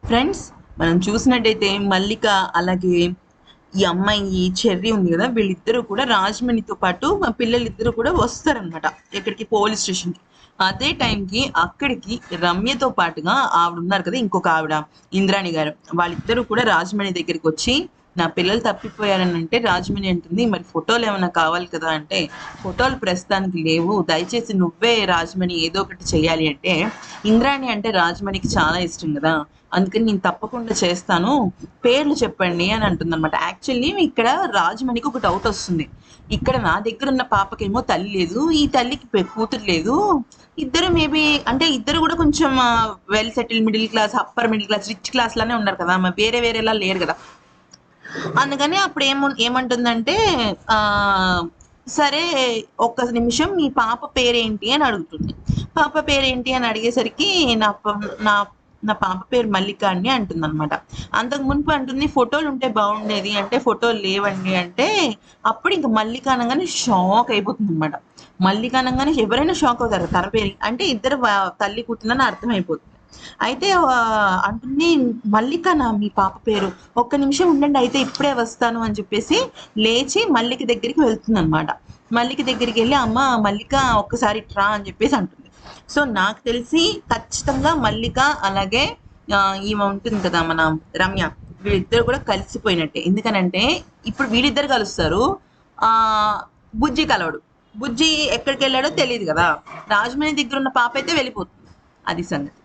Friends, మనం చూసినట్టయితే మల్లిక అలాగే ఈ అమ్మాయి చెర్రీ ఉంది కదా, వీళ్ళిద్దరూ కూడా రాజమండ్రితో పాటు మా పిల్లలిద్దరూ కూడా వస్తారనమాట. ఎక్కడికి? పోలీస్ స్టేషన్కి. అదే టైంకి అక్కడికి రమ్యతో పాటుగా ఆవిడ ఉన్నారు కదా, ఇంకొక ఆవిడ ఇంద్రాణి గారు, వాళ్ళిద్దరూ కూడా రాజమండ్రి దగ్గరికి వచ్చి నా పిల్లలు తప్పిపోయారని అంటే రాజమండ్రి అంటుంది, మరి ఫోటోలు ఏమైనా కావాలి కదా అంటే ఫోటోలు ప్రస్తుతానికి లేవు, దయచేసి నువ్వే రాజమండ్రి ఏదో ఒకటి చేయాలి అంటే ఇంద్రాణి అంటే రాజమండ్రికి చాలా ఇష్టం కదా, అందుకని నేను తప్పకుండా చేస్తాను, పేర్లు చెప్పండి అని అంటుందన్నమాట. యాక్చువల్లీ ఇక్కడ రాజమణికి ఒక డౌట్ వస్తుంది. ఇక్కడ నా దగ్గర ఉన్న పాపకేమో తల్లి లేదు, ఈ తల్లికి కూతురు లేదు, ఇద్దరు మేబీ అంటే ఇద్దరు కూడా కొంచెం well settle middle class, upper middle class, rich class లానే ఉన్నారు కదా, వేరే వేరేలా లేరు కదా. అందుకని అప్పుడు ఏమంటుందంటే ఆ సరే, ఒక్క నిమిషం, మీ పాప పేరేంటి అని అడుగుతుంది. పాప పేరేంటి అని అడిగేసరికి నా నా నా పాప పేరు మల్లిక అండి అంటుంది అనమాట. అంతకు మునుపు అంటుంది ఫోటోలు ఉంటే బాగుండేది అంటే ఫోటోలు లేవండి అంటే అప్పుడు ఇంకా మల్లిక అనగానే షాక్ అయిపోతుంది అనమాట. మల్లిక అనగానే ఎవరైనా షాక్ అవుతారు, తన పేరు అంటే ఇద్దరు తల్లి కూతురని అర్థమైపోతుంది. అయితే అంటుంది, మల్లికనా మీ పాప పేరు? ఒక్క నిమిషం ఉండండి, అయితే ఇప్పుడే వస్తాను అని చెప్పేసి లేచి మల్లిక దగ్గరికి వెళ్తుంది అనమాట. మల్లిక దగ్గరికి వెళ్ళి అమ్మ మల్లిక ఒక్కసారి ట్రా అని చెప్పేసి అంటుంది. సో నాకు తెలిసి ఖచ్చితంగా మల్లిక అలాగే ఈమె ఉంటుంది కదా మన రమ్య, వీళ్ళిద్దరు కూడా కలిసిపోయినట్టే. ఎందుకనంటే ఇప్పుడు వీళ్ళిద్దరు కలుస్తారు, ఆ బుజ్జి కలవడు. బుజ్జి ఎక్కడికి వెళ్ళాడో తెలియదు కదా, రాజమండ్రి దగ్గర ఉన్న పాప అయితే వెళ్ళిపోతుంది. అది సంగతి.